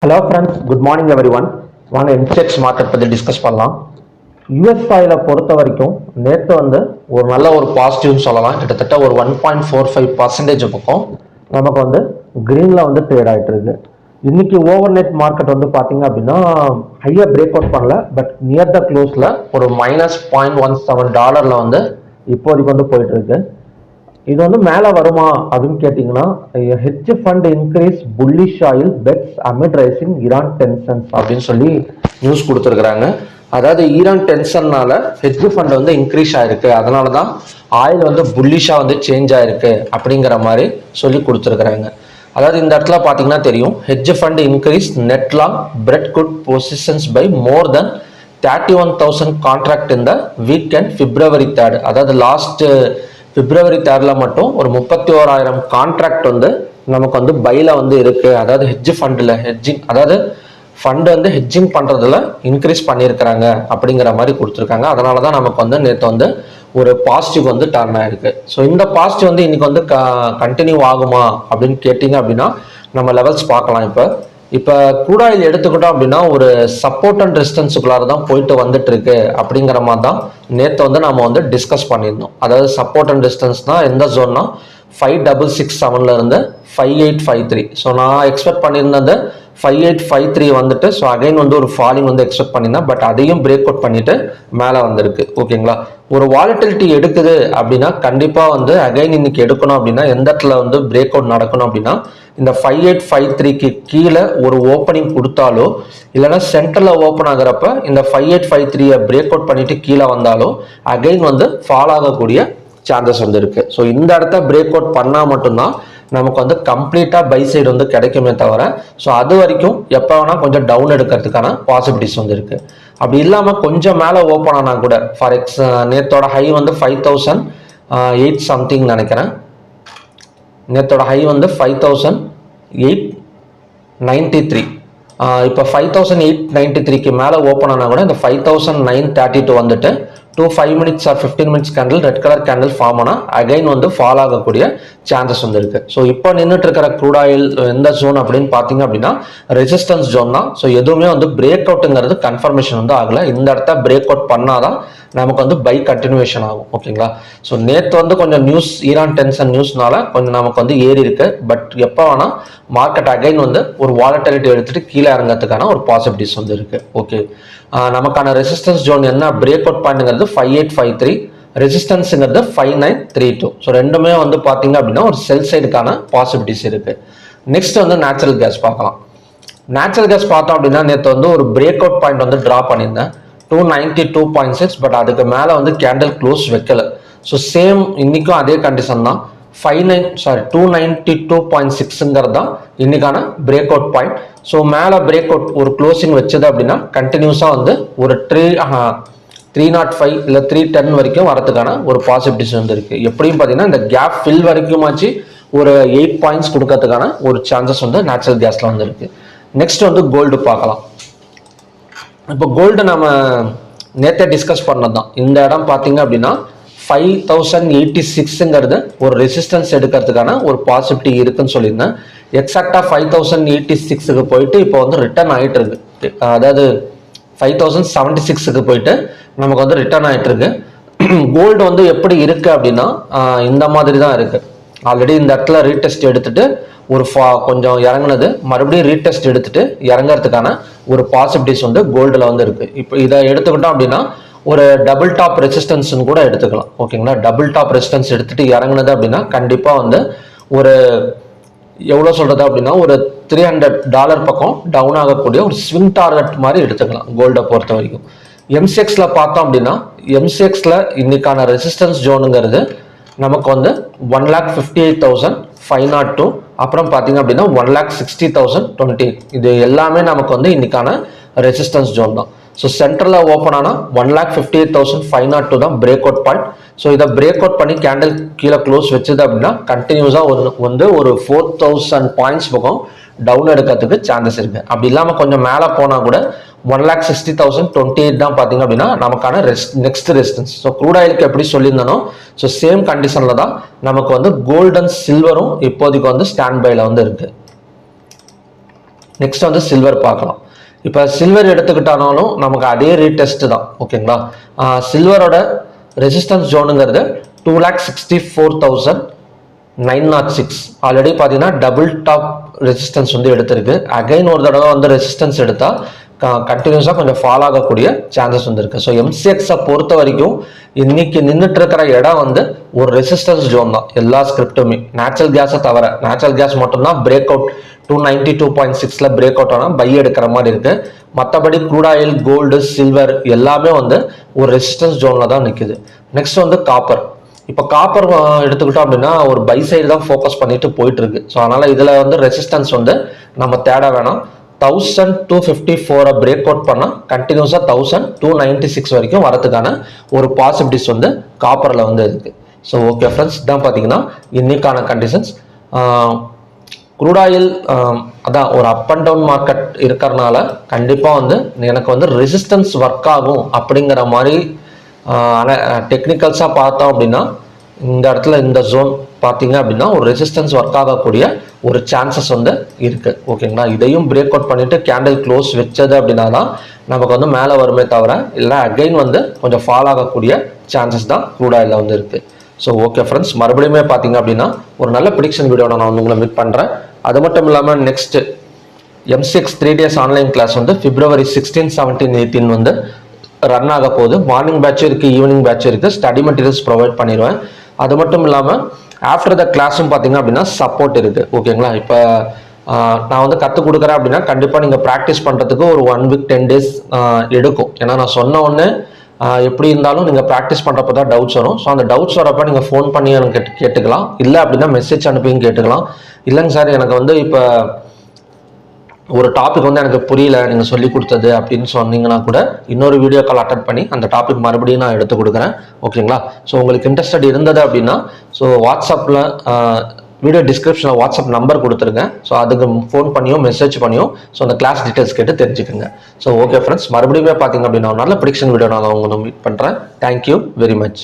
Hello friends, good morning everyone. வாங்க இன்செக்ஸ் market பற்றி discuss பண்ணலாம். யூஎஸ் ஆயிலை பொறுத்த வரைக்கும் நேற்று ஒரு நல்ல ஒரு பாசிட்டிவ்னு சொல்லலாம். கிட்டத்தட்ட ஒரு 1.45% பக்கம் நமக்கு கிரீனில் ட்ரேட் ஆகிட்டு இருக்கு. இன்னைக்கு ஓவர் நெட் மார்க்கெட் பார்த்தீங்க அப்படின்னா ஹையாக பிரேக் அவுட் பண்ணல, பட் நியர் த க்ளோஸில் ஒரு -$0.17 இப்போதைக்கு போயிட்டு இருக்கு. இது மேலே வருமா அப்படின்னு கேட்டிங்கன்னா, hedge fund increase bullish oil bets amid rising Iran tensions அப்படின்னு சொல்லி நியூஸ் கொடுத்துருக்குறாங்க. அதாவது ஈரான் டென்ஷன்னால ஹெட்ஜ் ஃபண்ட் இன்க்ரீஸ் ஆயிருக்கு, அதனால தான் ஆயில் புல்லிஷாக சேஞ்ச் ஆயிருக்கு அப்படிங்கிற மாதிரி சொல்லி கொடுத்துருக்குறாங்க. அதாவது இந்த இடத்துல பார்த்தீங்கன்னா தெரியும், hedge fund increase net long bread good positions by more than 31,000 contract இந்த வீக்கெண்ட் February 3. அதாவது லாஸ்ட் February 3 மட்டும் ஒரு 31,000 கான்ட்ராக்ட் நமக்கு பைல இருக்கு. அதாவது ஹெட்ஜ் ஃபண்டில் ஹெட்ஜிங், அதாவது ஃபண்ட் ஹெட்ஜிங் பண்ணுறதுல இன்க்ரீஸ் பண்ணியிருக்கிறாங்க அப்படிங்கிற மாதிரி கொடுத்துருக்காங்க. அதனால தான் நமக்கு நேற்று ஒரு பாசிட்டிவ் டர்ன் ஆயிருக்கு. ஸோ இந்த பாசிட்டிவ் இன்னைக்கு கண்டினியூ ஆகுமா அப்படின்னு கேட்டிங்க அப்படின்னா நம்ம லெவல்ஸ் பார்க்கலாம். இப்போ க்ரூட் ஆயில் எடுத்துக்கிட்டோம் அப்படின்னா ஒரு சப்போர்ட் அண்ட் ரெசிஸ்டன்ஸுக்குள்ளார தான் போயிட்டு வந்துட்டு இருக்கு அப்படிங்கிற மாதிரி தான் நேற்று நம்ம டிஸ்கஸ் பண்ணியிருந்தோம். அதாவது சப்போர்ட் அண்ட் ரெசிஸ்டன்ஸ்னா எந்த ஜோன்னா 5667 இருந்து 5853. ஸோ நான் எக்ஸ்பெக்ட் பண்ணியிருந்தது 5853 ஸோ அகைன் ஒரு ஃபாலிங் எக்ஸ்பெக்ட் பண்ணியிருந்தேன். பட் அதையும் பிரேக் அவுட் பண்ணிட்டு மேலே வந்திருக்கு. ஓகேங்களா, ஒரு வாலட்டிலிட்டி எடுக்குது அப்படின்னா கண்டிப்பாக அகைன் இன்னைக்கு எடுக்கணும் அப்படின்னா எந்த இடத்துல பிரேக் அவுட் நடக்கணும் அப்படின்னா இந்த 5853க்கு கீழே ஒரு ஓப்பனிங் கொடுத்தாலோ இல்லைன்னா சென்டரில் ஓப்பன் ஆகிறப்ப இந்த 5853 பிரேக் அவுட் பண்ணிட்டு கீழே வந்தாலோ அகைன் ஃபால் ஆகக்கூடிய சான்சஸ் இருக்கு. ஸோ இந்த இடத்த பிரேக் அவுட் பண்ணால் மட்டும்தான் நமக்கு கம்ப்ளீட்டாக பை சைடு கிடைக்குமே தவிர, ஸோ அது வரைக்கும் எப்போ வேணால் கொஞ்சம் டவுன் எடுக்கிறதுக்கான பாசிபிலிட்டிஸ் இருக்கு. அப்படி இல்லாமல் கொஞ்சம் மேலே ஓப்பன் ஆனால் கூட, ஃபார் நேத்தோட ஹை 5,008 சம்திங் நினைக்கிறேன். நேத்தோட ஹை 5,893. இப்போ 5,893க்கு மேலே ஓப்பன் ஆனால் கூட இந்த 5,932 5 minutes or 15 minutes candle red colour candle form ஆனால் அகைன் ஃபால் ஆகக்கூடிய சான்சஸ் இருக்கு. ஸோ இப்போ நின்றுட்டு இருக்கிற க்ரூட் ஆயில் எந்த ஜோன் அப்படின்னு பார்த்தீங்க அப்படின்னா ரெசிஸ்டன்ஸ் ஜோன் தான். ஸோ எதுவுமே பிரேக் அவுட்டுங்கிறது கன்ஃபர்மேஷன் ஆகலை. இந்த இடத்த பிரேக் அவுட் பண்ணாதான் நமக்கு பை கண்டினியூஷன் ஆகும். ஓகேங்களா, ஸோ நேற்று கொஞ்சம் நியூஸ் ஈரான் டென்ஷன் நியூஸ்னால கொஞ்சம் நமக்கு ஏறி இருக்கு. பட் எப்போ வேணா மார்க்கெட் அகைன் ஒரு வாலட்டிலிட்டி எடுத்துட்டு கீழே இறங்கிறதுக்கான ஒரு பாசிபிலிட்டிஸ் இருக்கு. ஓகே, நமக்கான ரெசிஸ்டன்ஸ் ஜோன் என்ன, பிரேக் அவுட் பாயிண்ட்ங்கிறது 5853, ரெசிஸ்டன்ஸுங்கிறது 5932. ஸோ ரெண்டுமே பார்த்தீங்க அப்படின்னா ஒரு செல் சைடுக்கான பாசிபிலிட்டிஸ் இருக்கு. நெக்ஸ்ட் நேச்சுரல் கேஸ் பார்க்கலாம். நேச்சுரல் கேஸ் பார்த்தோம் அப்படின்னா நேற்று ஒரு பிரேக் அவுட் பாயிண்ட் ட்ரா பண்ணியிருந்தேன் 292.6. பட் அதுக்கு மேலே கேண்டில் க்ளோஸ் வைக்கல. ஸோ சேம் இன்னைக்கும் அதே கண்டிஷன் தான். 292.6ங்கிறது தான் இன்னைக்கான பிரேக் அவுட் பாயிண்ட். ஸோ மேலே பிரேக் அவுட் ஒரு க்ளோசிங் வச்சது அப்படின்னா கண்டினியூஸாக ஒரு 305 இல்லை 310 வரைக்கும் வரதுக்கான ஒரு பாசிபிலிட்டிஸ் இருக்கு. எப்படியும் பார்த்தீங்கன்னா இந்த கேப் ஃபில் வரைக்குமாச்சு ஒரு 8 பாயிண்ட்ஸ் கொடுக்கறதுக்கான ஒரு சான்சஸ் நேச்சுரல் கேஸ்ல இருக்கு. நெக்ஸ்ட் கோல்டு பார்க்கலாம். இப்போ கோல்டு நம்ம நேற்றே டிஸ்கஸ் பண்ணது தான். இந்த இடம் பார்த்தீங்க அப்படின்னா 5,086ங்கிறது ஒரு ரெசிஸ்டன்ஸ் எடுக்கிறதுக்கான ஒரு பாசிபிலிட்டி இருக்குன்னு சொல்லியிருந்தேன். எக்ஸாக்டாக 5,086க்கு போயிட்டு இப்போ ரிட்டர்ன் ஆகிட்டு இருக்கு. அதாவது 5,076க்கு போயிட்டு நமக்கு ரிட்டர்ன் ஆகிட்டு இருக்கு. கோல்டு எப்படி இருக்கு அப்படின்னா இந்த மாதிரி தான் இருக்கு. ஆல்ரெடி இந்த இடத்துல ரீடெஸ்ட் எடுத்துட்டு ஒரு கொஞ்சம் இறங்குனது, மறுபடியும் ரீடெஸ்ட் எடுத்துட்டு இறங்குறதுக்கான ஒரு பாசிபிலிட்டிஸ் கோல்டுல இருக்கு. இப்போ இதை எடுத்துக்கிட்டோம் அப்படின்னா ஒரு டபுள் டாப் ரெசிஸ்டன்ஸ் கூட எடுத்துக்கலாம். ஓகேங்களா, டபுள் டாப் ரெசிஸ்டன்ஸ் எடுத்துட்டு இறங்குனது அப்படின்னா கண்டிப்பா ஒரு எவ்வளவு சொல்றது அப்படின்னா ஒரு $300 பக்கம் டவுன் ஆகக்கூடிய ஒரு ஸ்விங் டார்கெட் மாதிரி எடுத்துக்கலாம் கோல்டை பொறுத்த வரைக்கும். எம்சிஎக்ஸ்ல பார்த்தோம் அப்படின்னா எம்சிஎக்ஸ்ல இன்னைக்கான ரெசிஸ்டன்ஸ் ஜோனுங்கிறது நமக்கு 1,58,502. அப்புறம் பார்த்தீங்க அப்படின்னா 1,60,020. இது எல்லாமே நமக்கு இன்னைக்கான ரெசிஸ்டன்ஸ் ஜோன் தான். ஸோ சென்டரில் ஓப்பன் ஆனால் 1,58,502 தான் பிரேக் அவுட் பாயிண்ட். ஸோ இதை பிரேக் அவுட் பண்ணி கேண்டில் கீழே க்ளோஸ் வச்சது அப்படின்னா கண்டினியூஸாக ஒரு 4,000 பாயிண்ட்ஸ் பக்கம் டவுன் எடுக்கிறதுக்கு சான்சஸ் இருக்கு. அப்படி இல்லாமல் கொஞ்சம் மேலே போனால் கூட 1,60,028 தான் பார்த்தீங்க அப்படின்னா நமக்கான நெக்ஸ்ட் ரெசிஸ்டன்ஸ். ஸோ க்ரூட் ஆயிலுக்கு எப்படி சொல்லியிருந்தனோ ஸோ சேம் கண்டிஷனில் தான் நமக்கு கோல்டு அண்ட் சில்வரும் இப்போதைக்கு ஸ்டாண்ட் பைல இருக்கு. நெக்ஸ்ட் வந்து சில்வர் பார்க்கலாம். இப்போ சில்வர் எடுத்துக்கிட்டாலும் நமக்கு அதே ரீடெஸ்ட் தான். ஓகேங்களா, சில்வரோட ரெசிஸ்டன்ஸ் ஜோனுங்கிறது 2,64,906. ஆல்ரெடி பார்த்தீங்கன்னா டபுள் டாப் ரெசிஸ்டன்ஸ் வந்து எடுத்திருக்கு. அகைன் ஒரு தடவை வந்து ரெசிஸ்டன்ஸ் எடுத்தால் கண்டினியூஸாக கொஞ்சம் ஃபால் ஆகக்கூடிய சான்சஸ் வந்து இருக்கு. ஸோ எம்சிஎக்ஸை பொறுத்த வரைக்கும் இன்னைக்கு நின்றுட்டு இருக்கிற இடம் வந்து ஒரு ரெசிஸ்டன்ஸ் ஜோன் தான். எல்லா ஸ்கிரிப்டுமே நேச்சுரல் கேஸை தவிர, நேச்சுரல் கேஸ் மட்டும்தான் பிரேக் அவுட் 292.6 பிரேக் அவுட் ஆனால் பை எடுக்கிற மாதிரி இருக்கு. மற்றபடி க்ரூட் ஆயில், கோல்டு, சில்வர் எல்லாமே வந்து ஒரு ரெசிஸ்டன்ஸ் ஜோன்ல தான் நிற்குது. நெக்ஸ்ட் வந்து காப்பர். இப்போ காப்பர் எடுத்துக்கிட்டோம் அப்படின்னா ஒரு பை சைடு தான் ஃபோக்கஸ் பண்ணிட்டு போயிட்டு இருக்கு. ஸோ அதனால இதுல வந்து ரெசிஸ்டன்ஸ் வந்து நம்ம தேட வேணாம். 1254 பிரேக் அவுட் பண்ணால் கண்டினியூஸாக 1296 வரைக்கும் வரதுக்கான ஒரு பாசிபிலிட்டிஸ் வந்து காப்பரில் வந்து இருக்கு. ஸோ ஓகே ஃப்ரெண்ட்ஸ், இதான் பார்த்தீங்கன்னா இன்னைக்கான கண்டிஷன்ஸ். க்ரூட் ஆயில் அதான் ஒரு அப் அண்ட் டவுன் மார்க்கெட் இருக்கிறதுனால கண்டிப்பாக வந்து எனக்கு வந்து ரெசிஸ்டன்ஸ் ஒர்க் ஆகும் அப்படிங்கிற மாதிரி டெக்னிக்கல்ஸாக பார்த்தோம் அப்படின்னா இந்த இடத்துல இந்த ஜோன் பார்த்தீங்க அப்படின்னா ஒரு ரெசிஸ்டன்ஸ் ஒர்க் ஆகக்கூடிய ஒரு சான்சஸ் வந்து இருக்கு. ஓகேங்களா, இதையும் பிரேக் அவுட் பண்ணிட்டு கேண்டில் க்ளோஸ் வச்சது அப்படின்னா தான் நமக்கு வந்து மேலே வருமே தவிர இல்லை அகைன் வந்து கொஞ்சம் ஃபால் ஆகக்கூடிய சான்சஸ் தான் க்ரூட் ஆயிலில் வந்து இருக்கு. ஸோ ஓகே ஃப்ரெண்ட்ஸ், மறுபடியுமே பார்த்தீங்க அப்படின்னா ஒரு நல்ல ப்ரிடிக்ஷன் வீடியோட நான் வந்து உங்களை மீட் பண்ணுறேன். அது மட்டும் இல்லாமல் next MCX 3 days online class வந்து February 16, 17, 18 வந்து ரன் ஆக போகுது. மார்னிங் பேட்சும் இருக்குது, ஈவினிங் பேட்சும் இருக்குது. ஸ்டடி மெட்டீரியல்ஸ் ப்ரொவைட் பண்ணிடுவேன். அது மட்டும் இல்லாமல் ஆஃப்டர் த கிளாஸும் பார்த்தீங்க அப்படின்னா சப்போர்ட் இருக்குது. ஓகேங்களா, இப்போ நான் வந்து கற்றுக் கொடுக்குறேன் அப்படின்னா கண்டிப்பாக நீங்கள் ப்ராக்டிஸ் பண்ணுறதுக்கு ஒரு 1 week 10 days எடுக்கும். ஏன்னா நான் சொன்ன ஒன்று எப்படி இருந்தாலும் நீங்கள் ப்ராக்டிஸ் பண்ணுறப்ப தான் டவுட்ஸ் வரும். ஸோ அந்த டவுட்ஸ் வரப்போ நீங்கள் ஃபோன் பண்ணி எனக்கு கேட்டுக்கலாம், இல்லை அப்படின்னா மெசேஜ் அனுப்பியும் கேட்டுக்கலாம். இல்லைங்க சார், எனக்கு வந்து இப்போ ஒரு டாபிக் வந்து எனக்கு புரியல நீங்கள் சொல்லி கொடுத்தது அப்படின்னு சொன்னீங்கன்னா கூட இன்னொரு வீடியோ கால் அட்டெண்ட் பண்ணி அந்த டாபிக் மறுபடியும் நான் எடுத்து கொடுக்குறேன். ஓகேங்களா, ஸோ உங்களுக்கு இன்ட்ரெஸ்டட் இருந்தது அப்படின்னா ஸோ வாட்ஸ்அப்பில் வீடியோ டிஸ்கிரிப்ஷனில் வாட்ஸ்அப் நம்பர் கொடுத்துருங்க. ஸோ அதுக்கு ஃபோன் பண்ணியும் மெசேஜ் பண்ணியும் ஸோ அந்த கிளாஸ் டீட்டெயில்ஸ் கேட்டு தெரிஞ்சுக்கோங்க. ஸோ ஓகே ஃப்ரெண்ட்ஸ், மறுபடியும் பார்த்தீங்க அப்படின்னா நல்ல ப்ரிடிக்ஷன் வீடியோ நான் உங்களை மீட் பண்ணுறேன். Thank you very much.